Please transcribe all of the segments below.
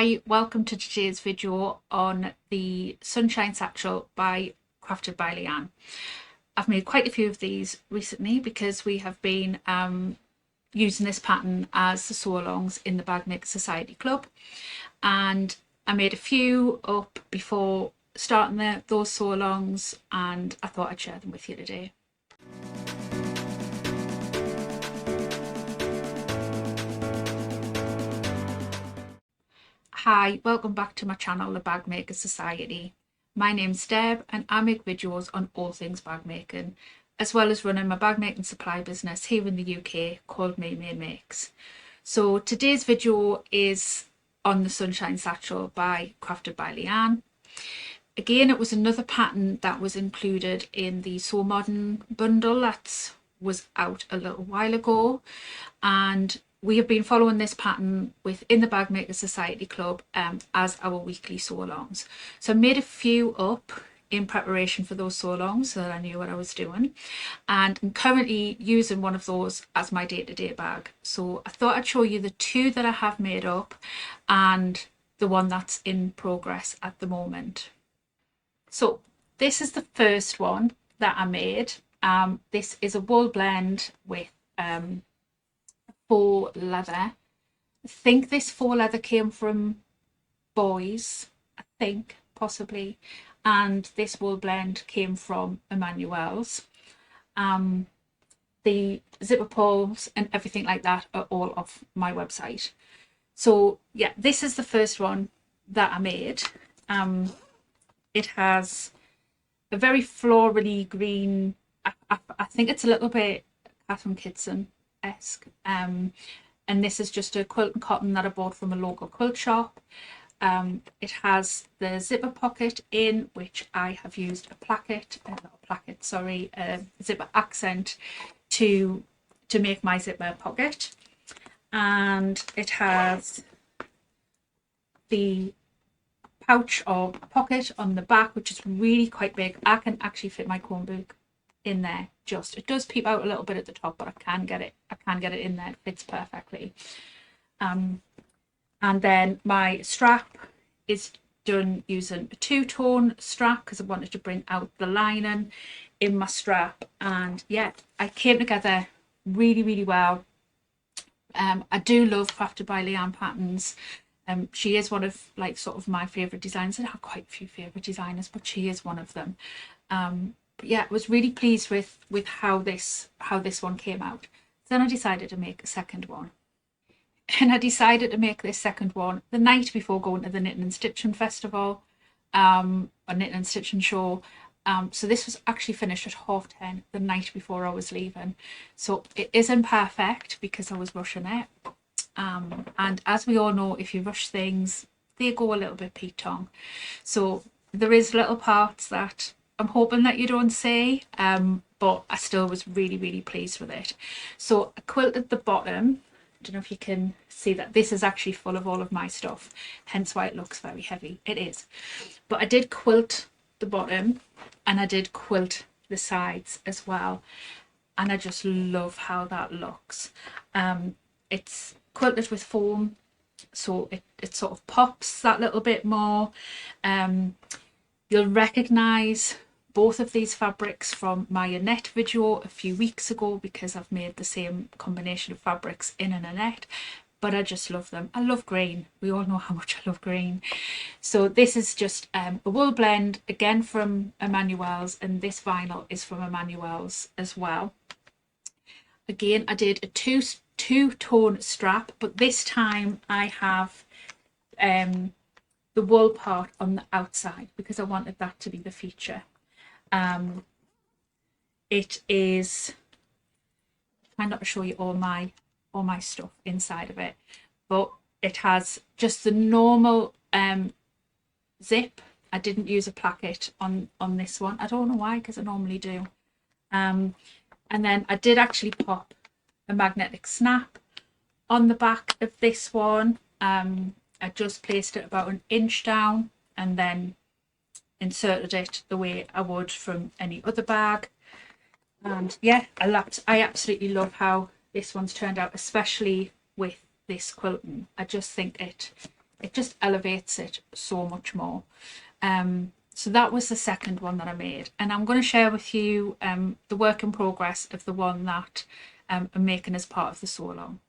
Hi, welcome to today's video on the Sunshine Satchel crafted by Leanne. I've made quite a few of these recently because we have been using this pattern as the sew-alongs in the Bag Makers Society Club, and I made a few up before starting those sew-alongs, and I thought I'd share them with you today. Hi, welcome back to my channel, the Bag Makers Society. My name's Deb and I make videos on all things bag making, as well as running my bag making supply business here in the UK called Handmade Makes. So today's video is on the Sunshine Satchel crafted by Leanne. Again, it was another pattern that was included in the Sew Modern bundle that was out a little while ago, and we have been following this pattern within the Bag Makers Society Club as our weekly sew-alongs. So I made a few up in preparation for those sew-alongs so that I knew what I was doing, and I'm currently using one of those as my day-to-day bag. So I thought I'd show you the two that I have made up and the one that's in progress at the moment. So this is the first one that I made. This is a wool blend with faux leather. I think this faux leather came from Boys, I think, possibly, and this wool blend came from Emmanuel's. The zipper pulls and everything like that are all off my website. So yeah, this is the first one that I made. It has a very florally green, I think it's a little bit Catherine Kitson-esque. And this is just a quilt and cotton that I bought from a local quilt shop. It has the zipper pocket in, which I have used a zipper accent to make my zipper pocket. And it has the pouch or pocket on the back, which is really quite big. I can actually fit my comb book in there. It does peep out a little bit at the top, but I can get it in there. It fits perfectly. And then my strap is done using a two-tone strap because I wanted to bring out the lining in my strap. And yeah, it came together really well. I do love Crafted by Leanne patterns. She is one of sort of my favourite designers. I have quite a few favourite designers, but she is one of them. But yeah, I was really pleased with how this one came out. Then I decided to make a second one. And I decided to make this second one the night before going to the Knitting and Stitching Festival, a Knitting and Stitching show. So this was actually finished at 10:30 the night before I was leaving. So it isn't perfect because I was rushing it. And as we all know, if you rush things, they go a little bit peak-tong. So there is little parts that I'm hoping that you don't see, but I still was really pleased with it. So I quilted the bottom. I don't know if you can see that this is actually full of all of my stuff, hence why it looks very heavy. It is. But I did quilt the bottom and I did quilt the sides as well. And I just love how that looks. It's quilted with foam, so it sort of pops that little bit more. You'll recognise both of these fabrics from my Annette video a few weeks ago because I've made the same combination of fabrics in an Annette, but I just love them. I love green. We all know how much I love green. So this is just a wool blend, again from Emmanuel's, and this vinyl is from Emmanuel's as well. Again, I did a two-tone strap, but this time I have the wool part on the outside because I wanted that to be the feature. It is, I'm not to show you all my stuff inside of it, but it has just the normal zip. I didn't use a placket on this one. I don't know why, because I normally do. And then I did actually pop a magnetic snap on the back of this one. I just placed it about an inch down and then inserted it the way I would from any other bag. And yeah, I absolutely love how this one's turned out, especially with this quilting. I just think it just elevates it so much more. So that was the second one that I made, and I'm going to share with you the work in progress of the one that I'm making as part of the sew along.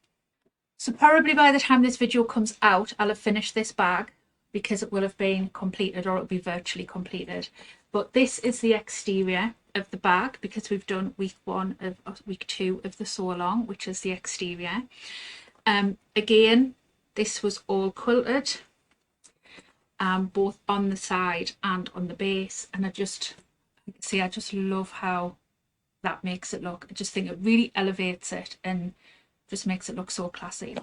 So probably by the time this video comes out, I'll have finished this bag because it will have been completed, or it'll be virtually completed. But this is the exterior of the bag because we've done week 2 of the sew along, which is the exterior. Again, this was all quilted, both on the side and on the base, and I just love how that makes it look. I just think it really elevates it and just makes it look so classy.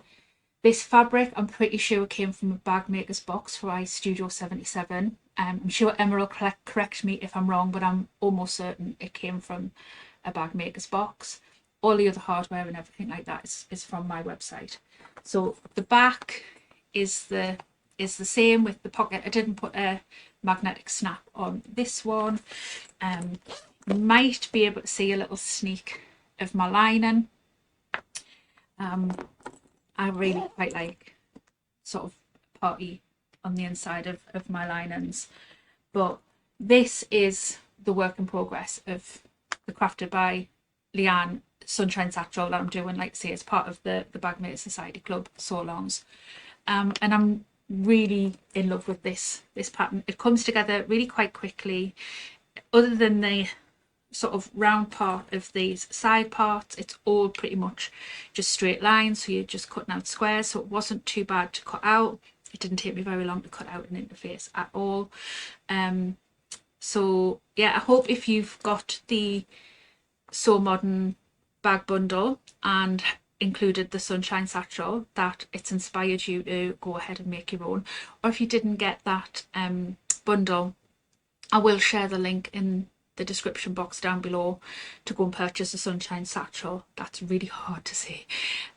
This fabric, I'm pretty sure it came from a Bag Makers box for Studio 77. I'm sure Emma will correct me if I'm wrong, but I'm almost certain it came from a Bag Makers box. All the other hardware and everything like that is from my website. So the back is the same with the pocket. I didn't put a magnetic snap on this one. You might be able to see a little sneak of my lining. I really quite like sort of party on the inside of my linings, but this is the work in progress of the Crafted by Leanne Sunshine Satchel that I'm doing, like say, as part of the Bag Makers Society Club sew-alongs. And I'm really in love with this pattern. It comes together really quite quickly. Other than the sort of round part of these side parts, it's all pretty much just straight lines, so you're just cutting out squares, so it wasn't too bad to cut out. It didn't take me very long to cut out an interface at all. So yeah, I hope if you've got the Sew Modern bag bundle and included the Sunshine Satchel, that it's inspired you to go ahead and make your own. Or if you didn't get that bundle, I will share the link in the description box down below to go and purchase a Sunshine Satchel. That's really hard to say.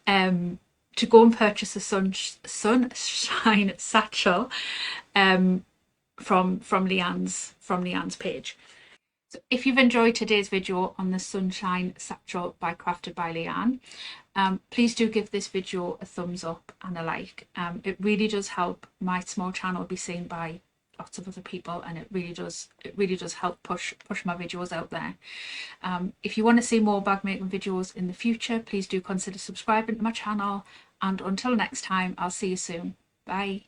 To go and purchase a Sunshine Satchel from Leanne's page. So if you've enjoyed today's video on the Sunshine Satchel by Crafted by Leanne, please do give this video a thumbs up and a like. It really does help my small channel be seen by lots of other people, and it really does help push my videos out there. If you want to see more bag making videos in the future, please do consider subscribing to my channel, and until next time, I'll see you soon. Bye.